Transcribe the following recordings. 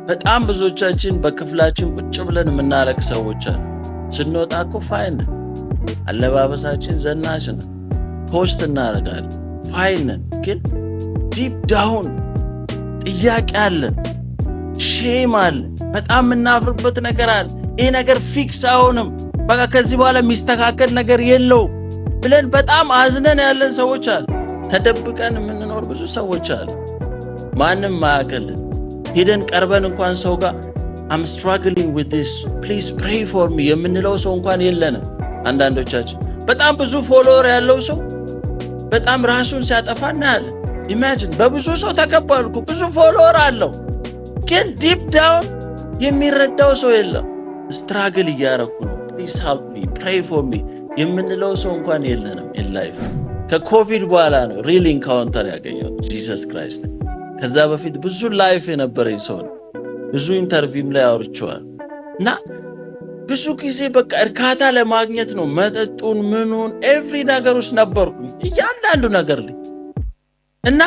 በጣም ብዙዎቻችን በክፍላችን ቁጭ ብለን የምናረግ ሰዎች አሉ። ስንወጣ እኮ ፋይን ነን፣ አለባበሳችን ዘናች ነው፣ ፖስት እናደርጋለን፣ ፋይን ነን። ግን ዲፕ ዳውን ጥያቄ አለን፣ ሼም አለን፣ በጣም የምናፍርበት ነገር አለ። ይህ ነገር ፊክስ አይሆንም፣ በቃ ከዚህ በኋላ የሚስተካከል ነገር የለው ብለን በጣም አዝነን ያለን ሰዎች አሉ። ተደብቀን የምንኖር ብዙ ሰዎች አሉ። ማንም ማያውቅልን ሄደን ቀርበን እንኳን ሰው ጋር I'm struggling with this please pray for me የምንለው ሰው እንኳን የለንም። አንዳንዶቻችን በጣም ብዙ ፎሎወር ያለው ሰው በጣም ራሱን ሲያጠፋ እናያለን። ኢማጂን በብዙ ሰው ተከባልኩ፣ ብዙ ፎሎወር አለው፣ ግን ዲፕ ዳውን የሚረዳው ሰው የለም። ስትራግል እያረኩ ነው please help me pray for me የምንለው ሰው እንኳን የለንም። in life ከኮቪድ በኋላ ነው ሪል ኢንካውንተር ያገኘው ጂሰስ ክራይስት። ከዛ በፊት ብዙ ላይፍ የነበረኝ ሰው ነው። ብዙ ኢንተርቪውም ላይ አውርቼዋል። እና ብዙ ጊዜ በቃ እርካታ ለማግኘት ነው መጠጡን ምኑን ኤቭሪ ነገር ውስጥ ነበርኩ፣ እያንዳንዱ ነገር ላይ እና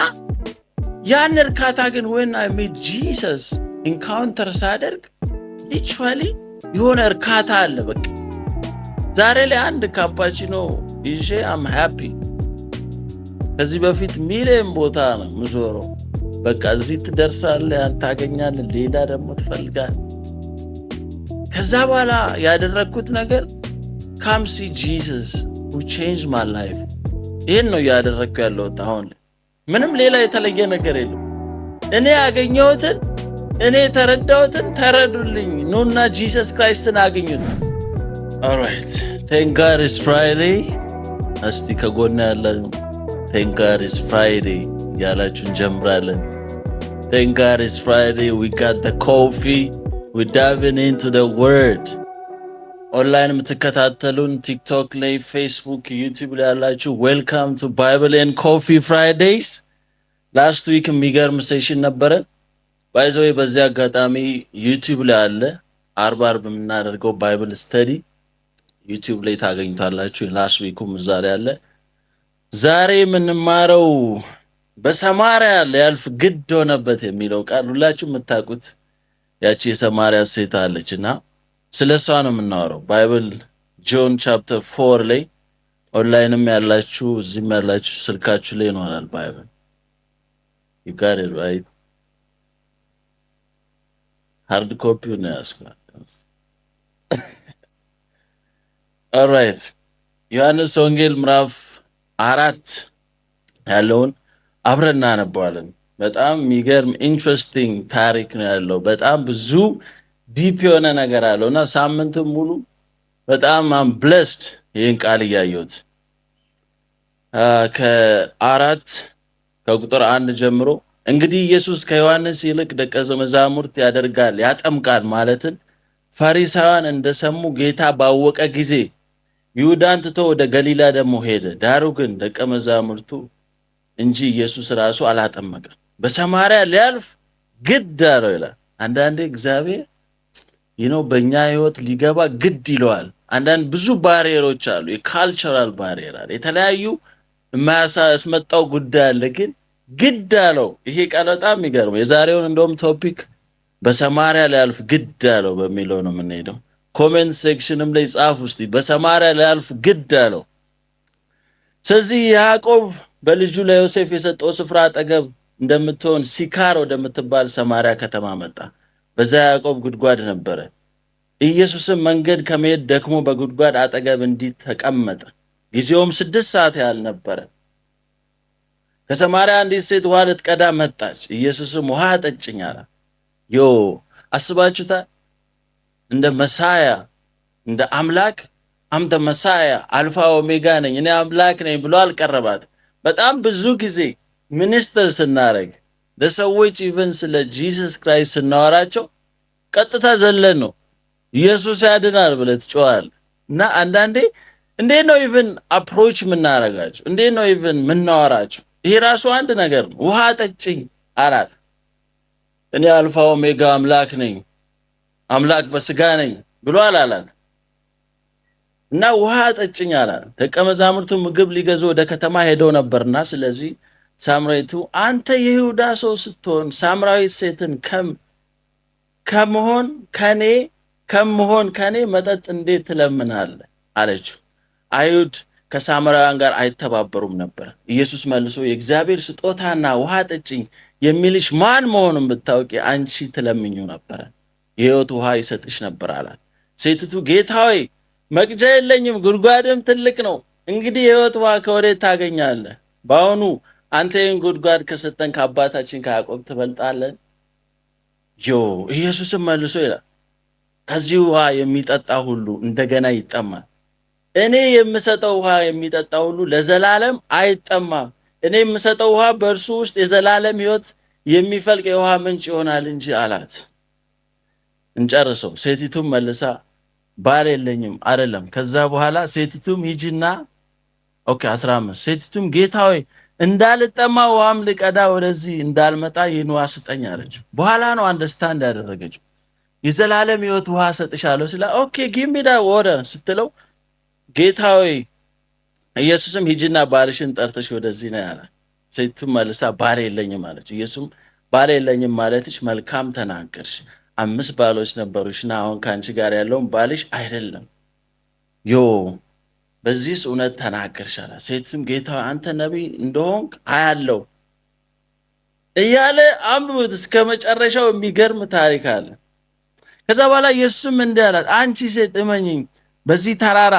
ያን እርካታ ግን when I meet Jesus ኢንካውንተር ሳደርግ ሊትራሊ የሆነ እርካታ አለ። በቃ ዛሬ ላይ አንድ ካፓቺኖ ይዤ I'm happy። ከዚህ በፊት ሚሊዮን ቦታ ነው ምዞረው። በቃ እዚህ ትደርሳለህ፣ ታገኛለህ፣ ሌላ ደግሞ ትፈልጋለህ። ከዛ በኋላ ያደረግኩት ነገር come see Jesus who changed my life። ይህን ነው ያደረግኩ ያለሁት። አሁን ምንም ሌላ የተለየ ነገር የለም። እኔ ያገኘሁትን እኔ የተረዳሁትን ተረዱልኝ፣ ኑና ጂሰስ ክራይስትን አግኙት። ኦልራይት thank God it's Friday። እስቲ ከጎና ያለን thank God it's Friday ያላችሁን ጀምራለን። Thank God it's Friday. We got the coffee. We're diving into the word. ኦንላይን የምትከታተሉን ቲክቶክ ላይ፣ ፌስቡክ፣ ዩቲዩብ ላይ ያላችሁ ዌልካም ቱ ባይብል ኤንድ ኮፊ ፍራይዴይስ። ላስት ዊክ የሚገርም ሴሽን ነበረን። ባይ ዘ ዌይ በዚህ አጋጣሚ ዩቲዩብ ላይ አለ አርብ የምናደርገው ባይብል ስተዲ ዩቲዩብ ላይ ታገኙታላችሁ። ላስት ዊኩም እዛ ላይ አለ። ዛሬ የምንማረው በሰማርያ ሊያልፍ ግድ ሆነበት የሚለው ቃል ሁላችሁ የምታውቁት ያቺ የሰማርያ ሴት አለችና ስለሷ ነው የምናወራው። ባይብል ጆን ቻፕተር 4 ላይ ኦንላይንም ያላችሁ እዚህም ያላችሁ ስልካችሁ ላይ ይኖራል ባይብል። you got it right? ሃርድ ኮፒ ነው ያስቀር። all right ዮሐንስ ወንጌል ምዕራፍ 4 ያለውን አብረን እናነባዋለን። በጣም የሚገርም ኢንትረስቲንግ ታሪክ ነው ያለው። በጣም ብዙ ዲፕ የሆነ ነገር አለው እና ሳምንቱን ሙሉ በጣም I'm blessed ይህን ቃል እያየሁት። ከቁጥር 1 ጀምሮ እንግዲህ ኢየሱስ ከዮሐንስ ይልቅ ደቀ መዛሙርት ያደርጋል ያጠምቃል ማለትን ፈሪሳውያን እንደሰሙ ጌታ ባወቀ ጊዜ ይሁዳን ትቶ ወደ ገሊላ ደግሞ ሄደ። ዳሩ ግን ደቀ መዛሙርቱ እንጂ ኢየሱስ ራሱ አላጠመቀም፣ በሰማርያ ሊያልፍ ግድ አለው ይላል። አንዳንዴ እግዚአብሔር በእኛ ህይወት ሊገባ ግድ ይለዋል። አንዳንድ ብዙ ባሪየሮች አሉ፣ የካልቸራል ባሪየር አለ፣ የተለያዩ የማያስመጣው ጉዳይ አለ፣ ግን ግድ አለው። ይሄ ቃል በጣም የሚገርመው የዛሬውን እንደውም ቶፒክ በሰማርያ ሊያልፍ ግድ አለው በሚለው ነው የምንሄደው። ኮሜንት ሴክሽንም ላይ ጻፉ እስቲ በሰማርያ ሊያልፍ ግድ አለው። ስለዚህ ያዕቆብ በልጁ ለዮሴፍ የሰጠው ስፍራ አጠገብ እንደምትሆን ሲካር ወደምትባል ሰማርያ ከተማ መጣ። በዛ ያዕቆብ ጉድጓድ ነበረ። ኢየሱስም መንገድ ከመሄድ ደክሞ በጉድጓድ አጠገብ እንዲህ ተቀመጠ። ጊዜውም 6 ሰዓት ያህል ነበረ። ከሰማርያ አንዲት ሴት ውሃ ልትቀዳ መጣች። ኢየሱስም ውሃ አጠጭኝ አላት። አስባችሁታል? እንደ መሳያ እንደ አምላክ አምተ መሳያ አልፋ ኦሜጋ ነኝ እኔ አምላክ ነኝ ብሎ አልቀረባት። በጣም ብዙ ጊዜ ሚኒስተር ስናረግ ለሰዎች ኢቨን ስለ ጂሰስ ክራይስት ስናወራቸው ቀጥታ ዘለን ነው ኢየሱስ ያድናል ብለህ ትጮኻለህ። እና አንዳንዴ እንዴት ነው ኢቨን አፕሮች የምናረጋቸው? እንዴት ነው ኢቨን የምናወራቸው? ይሄ ራሱ አንድ ነገር ነው። ውሃ ጠጭኝ አላት። እኔ አልፋ ኦሜጋ አምላክ ነኝ አምላክ በስጋ ነኝ ብሎ አላላት እና ውሃ ጠጭኝ አላት። ደቀ መዛሙርቱ ምግብ ሊገዙ ወደ ከተማ ሄደው ነበርና ስለዚህ ሳምራዊቱ አንተ የይሁዳ ሰው ስትሆን ሳምራዊት ሴትን ከመሆን ከኔ ከመሆን ከኔ መጠጥ እንዴት ትለምናለህ አለችው። አይሁድ ከሳምራውያን ጋር አይተባበሩም ነበር። ኢየሱስ መልሶ የእግዚአብሔር ስጦታና ውሃ ጠጭኝ የሚልሽ ማን መሆኑን ብታውቂ አንቺ ትለምኙ ነበረ፣ የሕይወት ውሃ ይሰጥሽ ነበር አላት። ሴቲቱ ጌታ ሆይ መቅጃ የለኝም፣ ጉድጓድም ትልቅ ነው። እንግዲህ የሕይወት ውሃ ከወዴት ታገኛለህ? በአሁኑ አንተ ይህን ጉድጓድ ከሰጠን ከአባታችን ከያዕቆብ ትበልጣለን። ኢየሱስም መልሶ ይላል ከዚህ ውሃ የሚጠጣ ሁሉ እንደገና ይጠማል። እኔ የምሰጠው ውሃ የሚጠጣ ሁሉ ለዘላለም አይጠማም። እኔ የምሰጠው ውሃ በእርሱ ውስጥ የዘላለም ሕይወት የሚፈልቅ የውሃ ምንጭ ይሆናል እንጂ አላት። እንጨርሰው። ሴቲቱም መልሳ ባል የለኝም አይደለም። ከዛ በኋላ ሴቲቱም ሂጂና 15 ሴቲቱም ጌታ ሆይ እንዳልጠማ ውሃም ልቀዳ ወደዚህ እንዳልመጣ ይህን ውሃ ስጠኝ አለችው። በኋላ ነው አንደርስታንድ ያደረገችው። የዘላለም ሕይወት ውሃ ሰጥሻለሁ ስላ ጊቭ ሚ ዳት ዋተር ስትለው ጌታ ሆይ ኢየሱስም ሂጂና ባልሽን ጠርተሽ ወደዚህ ነው ያላት። ሴቲቱም መልሳ ባል የለኝም አለች። ኢየሱስም ባል የለኝም ማለትሽ መልካም ተናገርሽ፣ 5 ባሎች ነበሩሽና አሁን ከአንቺ ጋር ያለውን ባልሽ አይደለም፣ በዚህስ እውነት ተናገርሽ አላት። ሴትም ጌታ አንተ ነቢይ እንደሆንክ አያለው እያለ አንብቡት እስከ መጨረሻው የሚገርም ታሪክ አለ። ከዛ በኋላ ኢየሱስም እንዲህ አላት፣ አንቺ ሴት እመኚኝ በዚህ ተራራ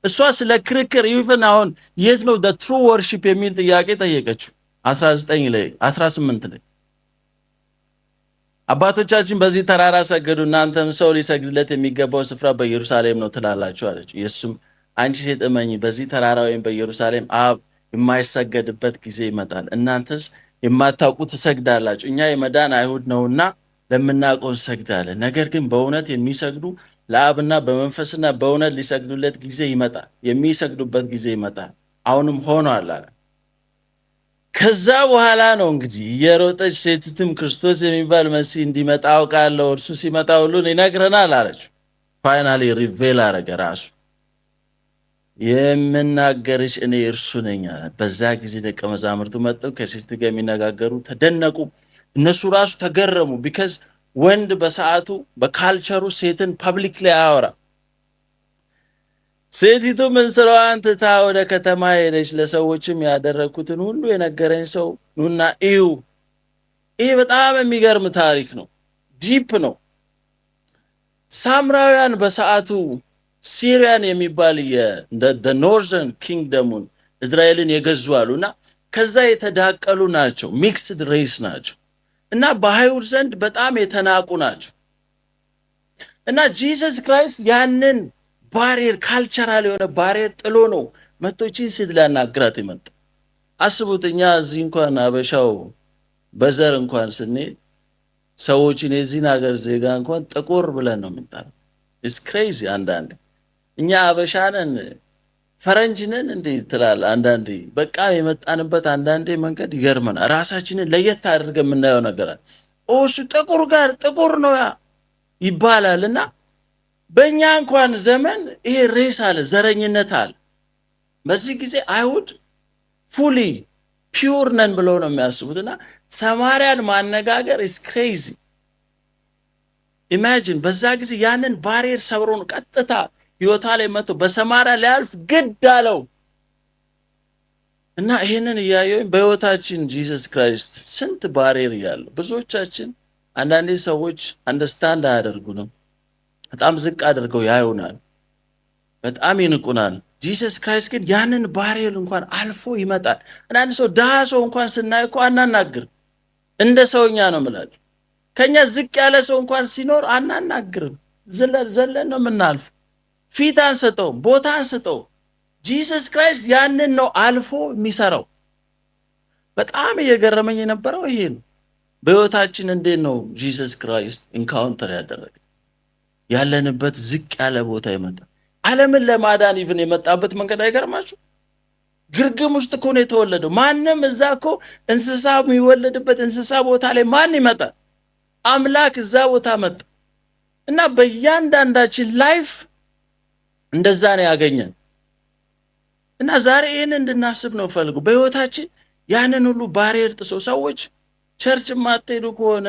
እሷ ስለ ክርክር ኢቭን አሁን የት ነው the true worship የሚል ጥያቄ ጠየቀችው። 18 ላይ አባቶቻችን በዚህ ተራራ ሰገዱ፣ እናንተም ሰው ሊሰግድለት የሚገባው ስፍራ በኢየሩሳሌም ነው ትላላችሁ አለች። ኢየሱስም አንቺ ሴት እመኚ በዚህ ተራራ ወይም በኢየሩሳሌም አብ የማይሰገድበት ጊዜ ይመጣል፣ እናንተስ የማታውቁ ትሰግዳላችሁ። እኛ የመዳን አይሁድ ነውና ለምናውቀው እንሰግዳለን። ነገር ግን በእውነት የሚሰግዱ ለአብና በመንፈስና በእውነት ሊሰግዱለት ጊዜ ይመጣል፣ የሚሰግዱበት ጊዜ ይመጣል፣ አሁንም ሆኗል አለ። ከዛ በኋላ ነው እንግዲህ የሮጠች ሴቲቱም ክርስቶስ የሚባል መሲህ እንዲመጣ አውቃለሁ፣ እርሱ ሲመጣ ሁሉን ይነግረናል አለች። ፋይናሊ ሪቬል አረገ ራሱ የምናገርሽ እኔ እርሱ ነኝ አለ። በዛ ጊዜ ደቀ መዛሙርቱ መጥተው ከሴቱ ጋር የሚነጋገሩ ተደነቁ። እነሱ ራሱ ተገረሙ። ቢካዝ ወንድ በሰዓቱ በካልቸሩ ሴትን ፐብሊክ ላይ አያወራ። ሴቲቱ ምን ስራዋን ትታ ወደ ከተማ ሄደች። ለሰዎችም ያደረግኩትን ሁሉ የነገረኝ ሰው ኑና እዩ። ይሄ በጣም የሚገርም ታሪክ ነው። ዲፕ ነው። ሳምራውያን በሰዓቱ ሲሪያን የሚባል ኖርዘርን ኪንግደሙን እስራኤልን የገዙ አሉና ከዛ የተዳቀሉ ናቸው። ሚክስድ ሬስ ናቸው እና በአይሁድ ዘንድ በጣም የተናቁ ናቸው። እና ጂሰስ ክራይስት ያንን ባሪየር ካልቸራል የሆነ ባሪየር ጥሎ ነው መቶችን ሴት ሊያናግራት የመጣ። አስቡት፣ እኛ እዚህ እንኳን አበሻው በዘር እንኳን ስንሄድ ሰዎችን የዚህን ሀገር ዜጋ እንኳን ጥቁር ብለን ነው የምንጠራው። ኢትስ ክሬዚ። አንዳንዴ እኛ አበሻነን ፈረንጅነን እንዴ ትላለህ። አንዳንዴ በቃ የመጣንበት አንዳንዴ መንገድ ይገርመናል። ራሳችንን ለየት አድርገን የምናየው ነገር አለ። እሱ ጥቁር ጋር ጥቁር ነው ያ ይባላል። እና በእኛ እንኳን ዘመን ይሄ ሬስ አለ፣ ዘረኝነት አለ። በዚህ ጊዜ አይሁድ ፉሊ ፒውር ነን ብለው ነው የሚያስቡት። እና ሰማርያን ማነጋገር ኢስ ክሬዚ። ኢማጂን በዛ ጊዜ ያንን ባሪየር ሰብሮ ነው ቀጥታ ህይወቷ ላይ መጥቶ በሰማርያ ሊያልፍ ግድ አለው። እና ይሄንን እያየሁኝ በህይወታችን ጂሰስ ክራይስት ስንት ባሪየር እያለው ብዙዎቻችን አንዳንዴ ሰዎች አንደርስታንድ አያደርጉንም። በጣም ዝቅ አድርገው ያዩናል፣ በጣም ይንቁናል። ጂሰስ ክራይስት ግን ያንን ባሪየር እንኳን አልፎ ይመጣል። አንዳንድ ሰው ድሃ ሰው እንኳን ስናይ እኮ አናናግርም። እንደ ሰውኛ ነው የምላችሁ። ከኛ ዝቅ ያለ ሰው እንኳን ሲኖር አናናግርም። ዘለን ነው የምናልፍ። ፊት አንሰጠው፣ ቦታ አንሰጠው። ጂሰስ ክራይስት ያንን ነው አልፎ የሚሰራው። በጣም እየገረመኝ የነበረው ይሄ ነው። በህይወታችን እንዴት ነው ጂሰስ ክራይስት ኢንካውንተር ያደረገ? ያለንበት ዝቅ ያለ ቦታ ይመጣል። ዓለምን ለማዳን ይፍን የመጣበት መንገድ አይገርማችሁ? ግርግም ውስጥ እኮ ነው የተወለደው። ማንም እዛ እኮ እንስሳ የሚወለድበት እንስሳ ቦታ ላይ ማን ይመጣል? አምላክ እዛ ቦታ መጣ እና በእያንዳንዳችን ላይፍ እንደዛ ነው ያገኘን። እና ዛሬ ይህን እንድናስብ ነው ፈልጉ። በህይወታችን ያንን ሁሉ ባሪየር ጥሶ ሰዎች ቸርች ማትሄዱ ከሆነ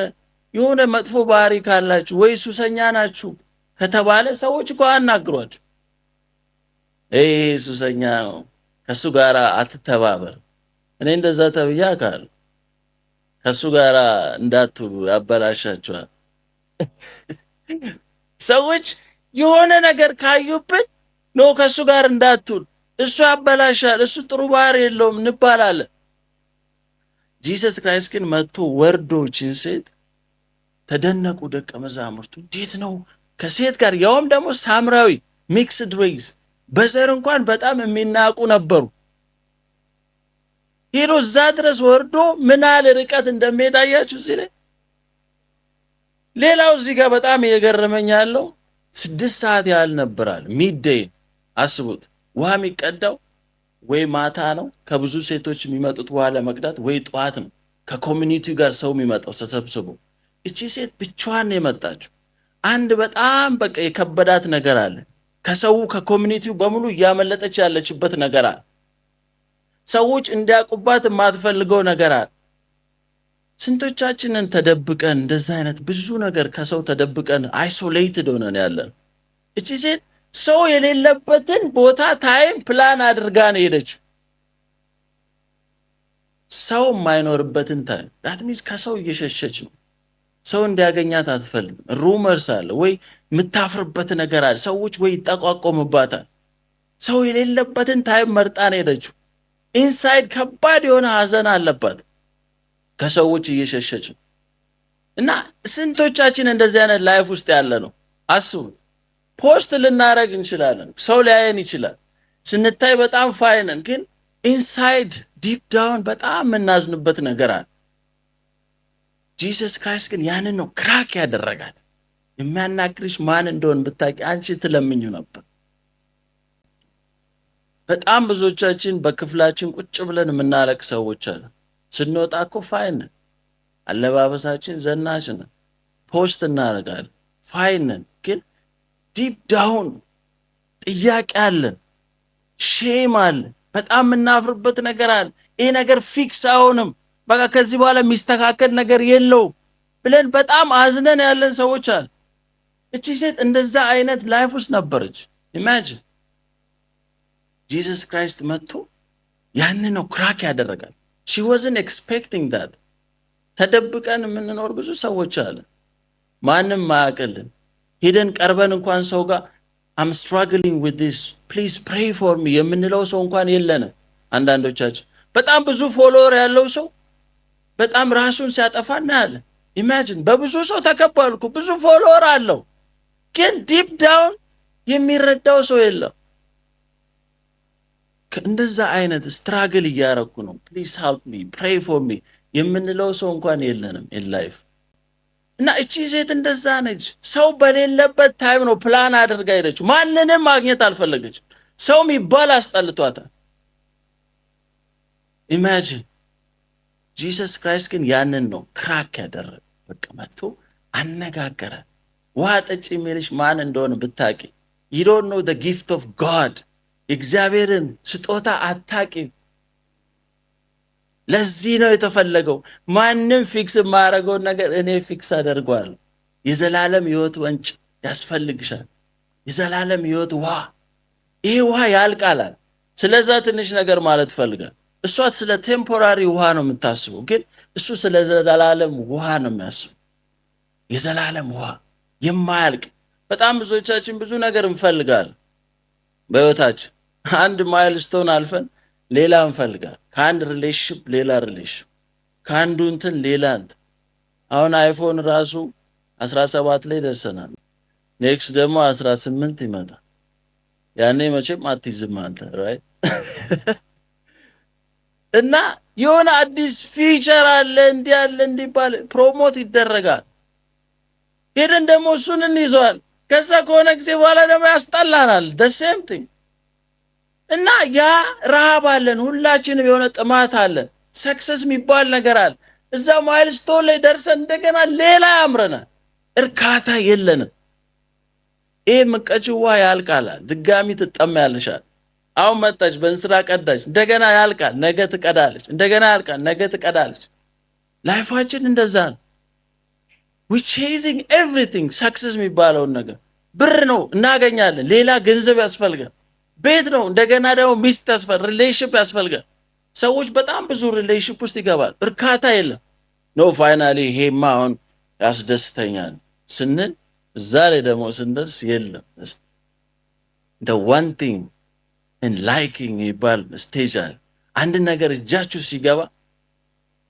የሆነ መጥፎ ባህሪ ካላችሁ ወይ ሱሰኛ ናችሁ ከተባለ ሰዎች እኮ አናግሯችሁ። ይሄ ሱሰኛ ነው፣ ከሱ ጋር አትተባበር። እኔ እንደዛ ተብያ ካል ከሱ ጋር እንዳትሉ ያበላሻችኋል። ሰዎች የሆነ ነገር ካዩብን ነው ከሱ ጋር እንዳትውል፣ እሱ ያበላሻል፣ እሱ ጥሩ ባህሪ የለውም እንባላለን። ጂሰስ ክራይስት ግን መጥቶ ወርዶችን ሴት ተደነቁ ደቀ መዛሙርቱ። እንዴት ነው ከሴት ጋር ያውም ደግሞ ሳምራዊ ሚክስድ ሬስ በዘር እንኳን በጣም የሚናቁ ነበሩ። ሄዶ እዛ ድረስ ወርዶ ምን ያህል ርቀት እንደሚሄዳያችሁ ሲል ሌላው እዚህ ጋር በጣም እየገረመኝ ያለው 6 ሰዓት ያህል ነበራል። ሚድዴይ አስቡት። ውሃ የሚቀዳው ወይ ማታ ነው ከብዙ ሴቶች የሚመጡት ውሃ ለመቅዳት፣ ወይ ጠዋት ነው ከኮሚኒቲው ጋር ሰው የሚመጣው ተሰብስቦ። እቺ ሴት ብቻዋን ነው የመጣችው። አንድ በጣም በቃ የከበዳት ነገር አለ። ከሰው ከኮሚኒቲው በሙሉ እያመለጠች ያለችበት ነገር አለ። ሰዎች እንዲያውቁባት የማትፈልገው ነገር አለ። ስንቶቻችንን ተደብቀን እንደዛ አይነት ብዙ ነገር ከሰው ተደብቀን አይሶሌትድ ሆነን ያለን። እቺ ሴት ሰው የሌለበትን ቦታ ታይም ፕላን አድርጋ ነው ሄደችው። ሰው የማይኖርበትን ታይም ዳት ሚንስ ከሰው እየሸሸች ነው። ሰው እንዲያገኛት አትፈልግም። ሩመርስ አለ ወይ የምታፍርበት ነገር አለ። ሰዎች ወይ ይጠቋቆምባታል። ሰው የሌለበትን ታይም መርጣ ነው ሄደችው። ኢንሳይድ ከባድ የሆነ ሀዘን አለባት። ከሰዎች እየሸሸች ነው። እና ስንቶቻችን እንደዚህ አይነት ላይፍ ውስጥ ያለ ነው? አስቡ። ፖስት ልናረግ እንችላለን፣ ሰው ሊያየን ይችላል፣ ስንታይ በጣም ፋይነን፣ ግን ኢንሳይድ ዲፕ ዳውን በጣም የምናዝንበት ነገር አለ። ጂሰስ ክራይስት ግን ያንን ነው ክራክ ያደረጋት። የሚያናግርሽ ማን እንደሆን ብታውቂ አንቺ ትለምኙ ነበር። በጣም ብዙዎቻችን በክፍላችን ቁጭ ብለን የምናለቅ ሰዎች አለ። ስንወጣ እኮ ፋይን ነን፣ አለባበሳችን ዘናች ነን፣ ፖስት እናደርጋለን፣ ፋይን ነን፣ ግን ዲፕ ዳውን ጥያቄ አለን፣ ሼም አለ፣ በጣም የምናፍርበት ነገር አለ። ይህ ነገር ፊክስ አይሆንም፣ በቃ ከዚህ በኋላ የሚስተካከል ነገር የለውም ብለን በጣም አዝነን ያለን ሰዎች አለ። እቺ ሴት እንደዛ አይነት ላይፍ ውስጥ ነበረች። ኢማጂን ጂሰስ ክራይስት መጥቶ ያንን ነው ክራክ ያደረጋል። ሺ ዋዝንት ኤክስፔክቲንግ ዳት። ተደብቀን የምንኖር ብዙ ሰዎች አለ፣ ማንም ማያውቅልን። ሄደን ቀርበን እንኳን ሰው ጋር አም ስትራግሊንግ ዊዝ ዲስ ፕሊዝ ፕሬይ ፎር ሚ የምንለው ሰው እንኳን የለንም። አንዳንዶቻችን በጣም ብዙ ፎሎወር ያለው ሰው በጣም ራሱን ሲያጠፋ እናያለን። ኢማጂን በብዙ ሰው ተከባልኩ፣ ብዙ ፎሎወር አለው፣ ግን ዲፕ ዳውን የሚረዳው ሰው የለም። እንደዛ አይነት ስትራግል እያረኩ ነው፣ ፕሊዝ ሄልፕ ሚ ፕሬይ ፎር ሚ የምንለው ሰው እንኳን የለንም ኢን ላይፍ። እና እቺ ሴት እንደዛ ነች። ሰው በሌለበት ታይም ነው ፕላን አድርጋ ሄደችው። ማንንም ማግኘት አልፈለገችም። ሰው የሚባል አስጠልቷታል። ኢማጂን ጂሰስ ክራይስት ግን ያንን ነው ክራክ ያደረገ። በቃ መጥቶ አነጋገረ። ውሃ ጠጪ የሚልሽ ማን እንደሆነ ብታቂ፣ you don't know the gift of God የእግዚአብሔርን ስጦታ አታቂም። ለዚህ ነው የተፈለገው። ማንም ፊክስ የማያደርገውን ነገር እኔ ፊክስ አደርገዋለሁ። የዘላለም ሕይወት ወንጭ ያስፈልግሻል። የዘላለም ሕይወት ውሃ። ይሄ ውሃ ያልቃላል። ስለዛ ትንሽ ነገር ማለት ፈልጋል። እሷ ስለ ቴምፖራሪ ውሃ ነው የምታስበው፣ ግን እሱ ስለ ዘላለም ውሃ ነው የሚያስበው። የዘላለም ውሃ የማያልቅ። በጣም ብዙዎቻችን ብዙ ነገር እንፈልጋለን በሕይወታችን። አንድ ማይልስቶን አልፈን ሌላ እንፈልጋለን። ከአንድ ሪሌሽንሽፕ ሌላ ሪሌሽንሽፕ፣ ከአንዱ እንትን ሌላ እንትን። አሁን አይፎን ራሱ 17 ላይ ደርሰናል። ኔክስት ደግሞ 18 ይመጣል። ያኔ መቼም አትይዝም አንተ ራይት። እና የሆነ አዲስ ፊቸር አለ እንዲህ አለ እንዲባል ፕሮሞት ይደረጋል። ሄደን ደግሞ እሱን እንይዘዋል። ከዛ ከሆነ ጊዜ በኋላ ደግሞ ያስጠላናል። ሴም ቲንግ። እና ያ ረሃብ አለን ሁላችንም፣ የሆነ ጥማት አለን። ሰክሰስ የሚባል ነገር አለ። እዛ ማይልስቶን ላይ ደርሰን እንደገና ሌላ ያምረናል። እርካታ የለንም። ይሄ ምቀጭዋ ያልቃላል። ድጋሚ ትጠማያለሻል። አሁን መጣች በእንስራ ቀዳች፣ እንደገና ያልቃል፣ ነገ ትቀዳለች፣ እንደገና ያልቃል፣ ነገ ትቀዳለች። ላይፋችን እንደዛ ነው። we chasing everything success የሚባለውን ነገር ብር ነው እናገኛለን። ሌላ ገንዘብ ያስፈልጋል፣ ቤት ነው፣ እንደገና ደግሞ ሚስት ያስፈልጋል፣ ሪሌሽንሺፕ ያስፈልጋል። ሰዎች በጣም ብዙ ሪሌሽንሺፕ ውስጥ ይገባል፣ እርካታ የለም። ኖ ፋይናሊ ይሄማ አሁን ያስደስተኛል ስንል እዛ ላይ ደግሞ ስንደርስ የለም። the one thing in liking የሚባል ስቴጅ አለ። አንድ ነገር እጃችሁ ሲገባ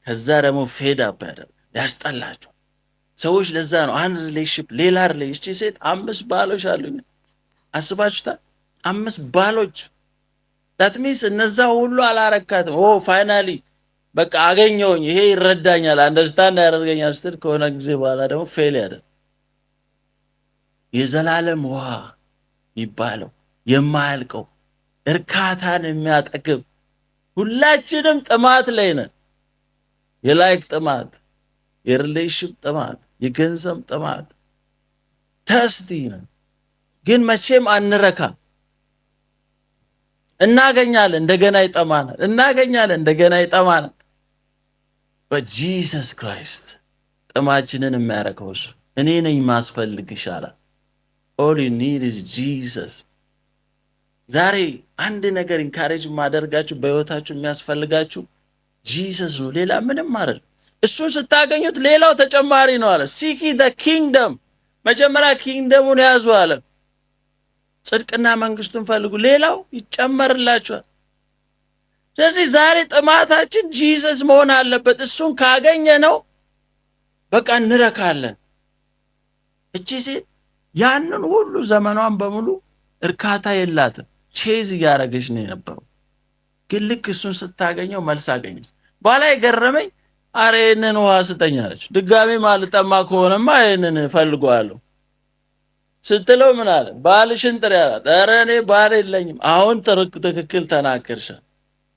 ከዛ ደግሞ ፌድ አፕ ያስጠላችሁ ሰዎች። ለዛ ነው አንድ ሪሌሽንሺፕ ሌላ ሪሌሽንሺፕ። እቺ ሴት 5 ባሎች አሉኝ፣ አስባችሁታል? 5 ባሎች። that means እነዛ ሁሉ አላረካትም። ኦ ፋይናሊ በቃ አገኘውኝ፣ ይሄ ይረዳኛል፣ አንደርስታንድ ያደርገኛል ስትል ከሆነ ጊዜ በኋላ ደግሞ ፌል ያደርጋል። የዘላለም ውሃ የሚባለው የማያልቀው እርካታን የሚያጠግብ ሁላችንም ጥማት ላይ ነን። የላይክ ጥማት፣ የሪሌሽንሺፕ ጥማት፣ የገንዘብ ጥማት ተስቲ ነን። ግን መቼም አንረካ። እናገኛለን፣ እንደገና ይጠማናል፣ እናገኛለን፣ እንደገና ይጠማናል። በጂሰስ ክራይስት ጥማችንን የሚያረከው እሱ። እኔ ነኝ ማስፈልግሽ አለ። all you need is Jesus። ዛሬ አንድ ነገር ኢንካሬጅ ማደርጋችሁ በህይወታችሁ የሚያስፈልጋችሁ ጂሰስ ነው፣ ሌላ ምንም አይደለም። እሱን ስታገኙት ሌላው ተጨማሪ ነው አለ። ሲኪ the kingdom፣ መጀመሪያ ኪንግደሙን ያዙ አለ። ጽድቅና መንግስቱን ፈልጉ፣ ሌላው ይጨመርላችኋል። ስለዚህ ዛሬ ጥማታችን ጂሰስ መሆን አለበት። እሱን ካገኘ ነው በቃ እንረካለን። እቺ ሴት ያንን ሁሉ ዘመኗን በሙሉ እርካታ የላትም፣ ቼዝ እያደረገች ነው የነበረው። ግን ልክ እሱን ስታገኘው መልስ አገኘች። በኋላ የገረመኝ አረ ይህንን ውሃ ስጠኝ አለች። ድጋሜ ማልጠማ ከሆነማ ይህንን እፈልገዋለሁ ስትለው ምን አለ? ባልሽን ጥሪ አላት። ኧረ እኔ ባል የለኝም። አሁን ትክክል ተናገርሻል።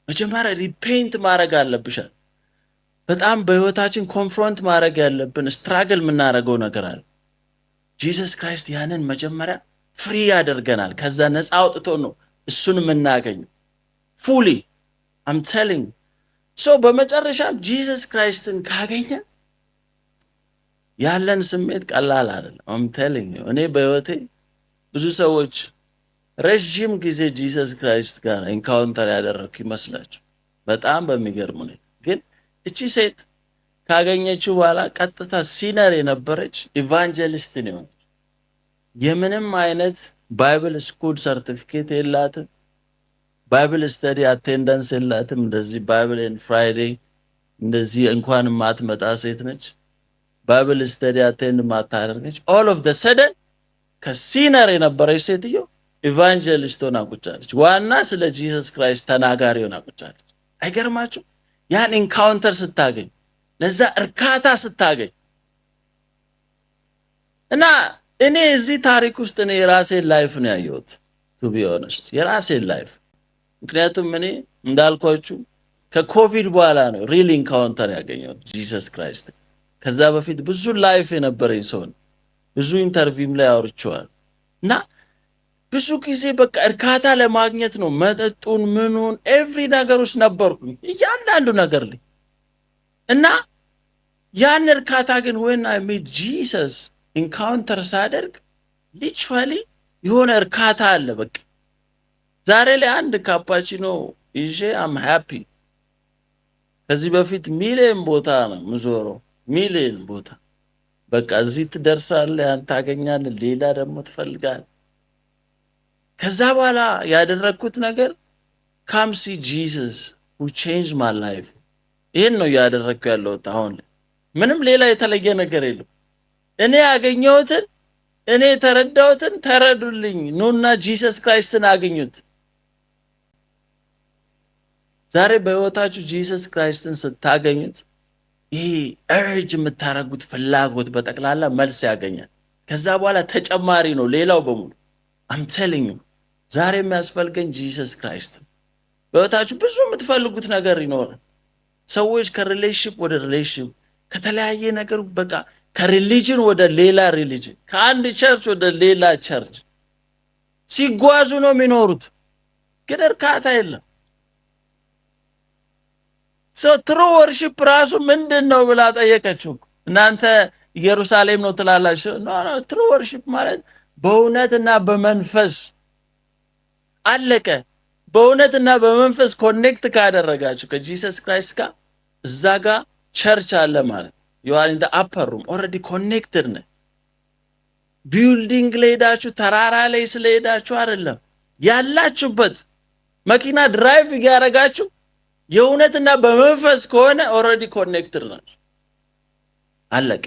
መጀመሪያ ሪፔንት ማድረግ አለብሻል። በጣም በህይወታችን ኮንፍሮንት ማድረግ ያለብን ስትራግል የምናደርገው ነገር አለ። ጂሰስ ክራይስት ያንን መጀመሪያ ፍሪ ያደርገናል። ከዛ ነፃ አውጥቶ ነው እሱን የምናገኘው ፉሊ። አም ቴሊንግ ሶ በመጨረሻም ጂሰስ ክራይስትን ካገኘ ያለን ስሜት ቀላል አይደለም። አም ቴሊንግ እኔ በህይወቴ ብዙ ሰዎች ረጅም ጊዜ ጂሰስ ክራይስት ጋር ኢንካውንተር ያደረኩ ይመስላችሁ በጣም በሚገርም ሁኔታ። ግን እቺ ሴት ካገኘችው በኋላ ቀጥታ ሲነር የነበረች ኢቫንጀሊስት ነው። የምንም አይነት ባይብል ስኩል ሰርቲፊኬት የላትም፣ ባይብል ስተዲ አቴንዳንስ የላትም። እንደዚህ ባይብል ኤንድ ፍራይዴ እንደዚህ እንኳን ማትመጣ ሴት ነች። ባይብል ስተዲ አቴንድ ማታደርገች። ኦል ኦፍ ዘ ሰደን ከሲነር የነበረች ሴትዮ ኢቫንጀሊስት ሆና ቁጫለች። ዋና ስለ ጂሰስ ክራይስት ተናጋሪ ሆና ቁጫለች። አይገርማችሁ? ያን ኢንካውንተር ስታገኝ፣ ለዛ እርካታ ስታገኝ እና እኔ እዚህ ታሪክ ውስጥ እኔ የራሴን ላይፍ ነው ያየሁት። ቱ ቢ ኦነስት የራሴን ላይፍ። ምክንያቱም እኔ እንዳልኳችሁ ከኮቪድ በኋላ ነው ሪል ኢንካውንተር ያገኘሁት ጂሰስ ክራይስት። ከዛ በፊት ብዙ ላይፍ የነበረኝ ሰው ነው። ብዙ ኢንተርቪውም ላይ አውርቼዋለሁ እና ብዙ ጊዜ በቃ እርካታ ለማግኘት ነው መጠጡን ምኑን ኤቭሪ ነገር ውስጥ ነበርኩኝ እያንዳንዱ ነገር ላይ እና ያን እርካታ ግን when I meet Jesus ኢንካውንተር ሳደርግ ሊትራሊ የሆነ እርካታ አለ። በቃ ዛሬ ላይ አንድ ካፓቺኖ ይዤ አም ሃፒ። ከዚህ በፊት ሚሊዮን ቦታ ነው ምዞረው፣ ሚሊዮን ቦታ በቃ እዚህ ትደርሳለህ፣ ያን ታገኛለህ፣ ሌላ ደግሞ ትፈልጋለህ። ከዛ በኋላ ያደረኩት ነገር come see Jesus who changed my life። ይሄን ነው ያደረኩ ያለሁት አሁን። ምንም ሌላ የተለየ ነገር የለም። እኔ ያገኘሁትን እኔ ተረዳሁትን ተረዱልኝ። ኑና ጂሰስ ክራይስትን አግኙት። ዛሬ በህይወታችሁ ጂሰስ ክራይስትን ስታገኙት ይሄ እርጅ የምታረጉት ፍላጎት በጠቅላላ መልስ ያገኛል። ከዛ በኋላ ተጨማሪ ነው ሌላው በሙሉ። I'm telling you ዛሬ የሚያስፈልገን ጂሰስ ክራይስት። በህይወታችሁ ብዙ የምትፈልጉት ነገር ይኖራል። ሰዎች ከሪሌሽንሺፕ ወደ ሪሌሽንሺፕ፣ ከተለያየ ነገር በቃ ከሪሊጅን ወደ ሌላ ሪሊጅን፣ ከአንድ ቸርች ወደ ሌላ ቸርች ሲጓዙ ነው የሚኖሩት፣ ግን እርካታ የለም። ትሩ ወርሺፕ ራሱ ምንድን ነው ብላ ጠየቀችው። እናንተ ኢየሩሳሌም ነው ትላላችሁ። ኖ ኖ፣ ትሩ ወርሺፕ ማለት በእውነትና በመንፈስ አለቀ። በእውነትና በመንፈስ ኮኔክት ካደረጋችሁ ከጂሰስ ክራይስት ጋር እዛ ጋር ቸርች አለ ማለት ዩ አር ኢን ዘ አፐር ሩም ኦልሬዲ ኮኔክትድ ነህ። ቢልዲንግ ለሄዳችሁ ተራራ ላይ ስለሄዳችሁ አይደለም ያላችሁበት መኪና ድራይቭ እያደረጋችሁ የእውነትና በመንፈስ ከሆነ ኦልሬዲ ኮኔክትድ ናችሁ። አለቀ።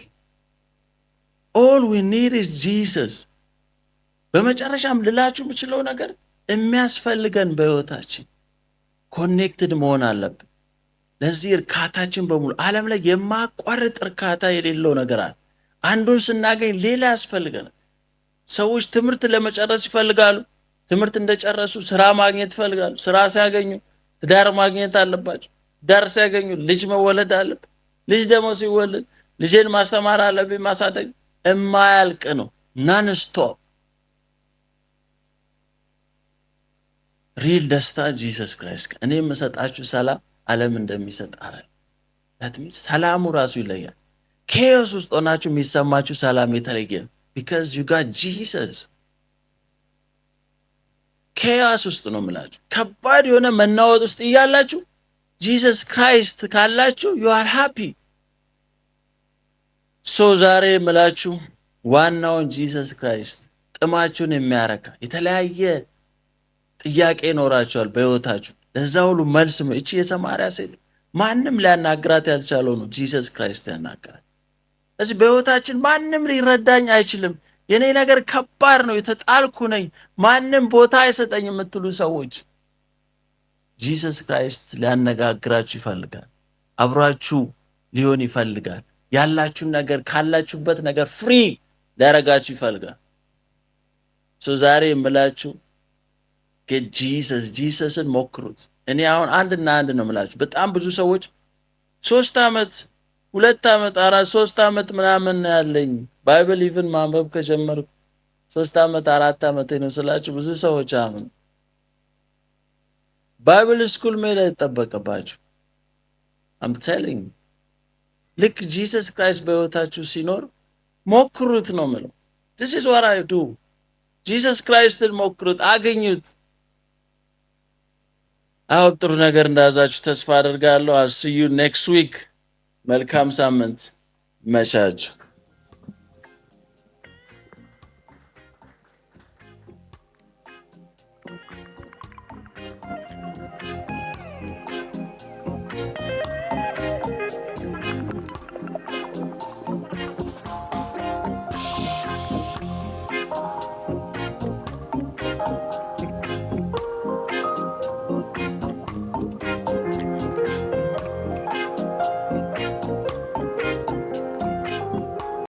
ኦል ዊ ኒድ ኢዝ ጂሰስ። በመጨረሻም ልላችሁ የምችለው ነገር የሚያስፈልገን በህይወታችን ኮኔክትድ መሆን አለብን። ለዚህ እርካታችን በሙሉ ዓለም ላይ የማቋረጥ እርካታ የሌለው ነገር አለ። አንዱን ስናገኝ ሌላ ያስፈልገናል። ሰዎች ትምህርት ለመጨረስ ይፈልጋሉ። ትምህርት እንደጨረሱ ስራ ማግኘት ይፈልጋሉ። ስራ ሲያገኙ ትዳር ማግኘት አለባቸው። ትዳር ሲያገኙ ልጅ መወለድ አለበት። ልጅ ደግሞ ሲወለድ ልጅን ማስተማር አለብኝ፣ ማሳደግ የማያልቅ ነው። ናንስቶፕ ሪል ደስታ ጂሰስ ክራይስት። እኔ የምሰጣችሁ ሰላም ዓለም እንደሚሰጥ አይደለም። ሰላሙ ራሱ ይለያል። ኬዮስ ውስጥ ሆናችሁ የሚሰማችሁ ሰላም የተለየ ነው። ቢካዝ ዩ ጋት ጂሰስ። ኬዮስ ውስጥ ነው የምላችሁ፣ ከባድ የሆነ መናወጥ ውስጥ እያላችሁ ጂሰስ ክራይስት ካላችሁ ዩ አር ሃፒ። ሶ ዛሬ የምላችሁ ዋናውን ጂሰስ ክራይስት ጥማችሁን የሚያረካ የተለያየ ጥያቄ ይኖራችኋል በህይወታችሁ። ለዛ ሁሉ መልስ እቺ የሰማርያ ሴት ማንም ሊያናግራት ያልቻለው ነው ጂሰስ ክራይስት ያናገራት። ስለዚህ በህይወታችን ማንም ሊረዳኝ አይችልም፣ የኔ ነገር ከባድ ነው፣ የተጣልኩ ነኝ፣ ማንም ቦታ አይሰጠኝ የምትሉ ሰዎች ጂሰስ ክራይስት ሊያነጋግራችሁ ይፈልጋል። አብራችሁ ሊሆን ይፈልጋል። ያላችሁን ነገር ካላችሁበት ነገር ፍሪ ሊያረጋችሁ ይፈልጋል። ዛሬ የምላችሁ ጂሰስን ሞክሩት። እኔ አሁን አንድና አንድ ነው የምላችሁ። በጣም ብዙ ሰዎች 3 ዓመት 2 ዓመት 3 ዓመት ምናምን ያለኝ ባይብል ኢቭን ማንበብ ከጀመርኩ 3 ዓመት 4 ዓመት ነው ስላችሁ ብዙ ሰዎች አሁን ባይብል ስኩል መሄድ አይጠበቅባችሁ። አም ቴሊንግ ልክ ጂሰስ ክራይስት በህይወታችሁ ሲኖር ሞክሩት ነው የምለው። this is what I do። ጂሰስ ክራይስትን ሞክሩት፣ አገኙት። አሁን ጥሩ ነገር እንዳዛችሁ ተስፋ አደርጋለሁ። I'll see you next week። መልካም ሳምንት መሻችሁ።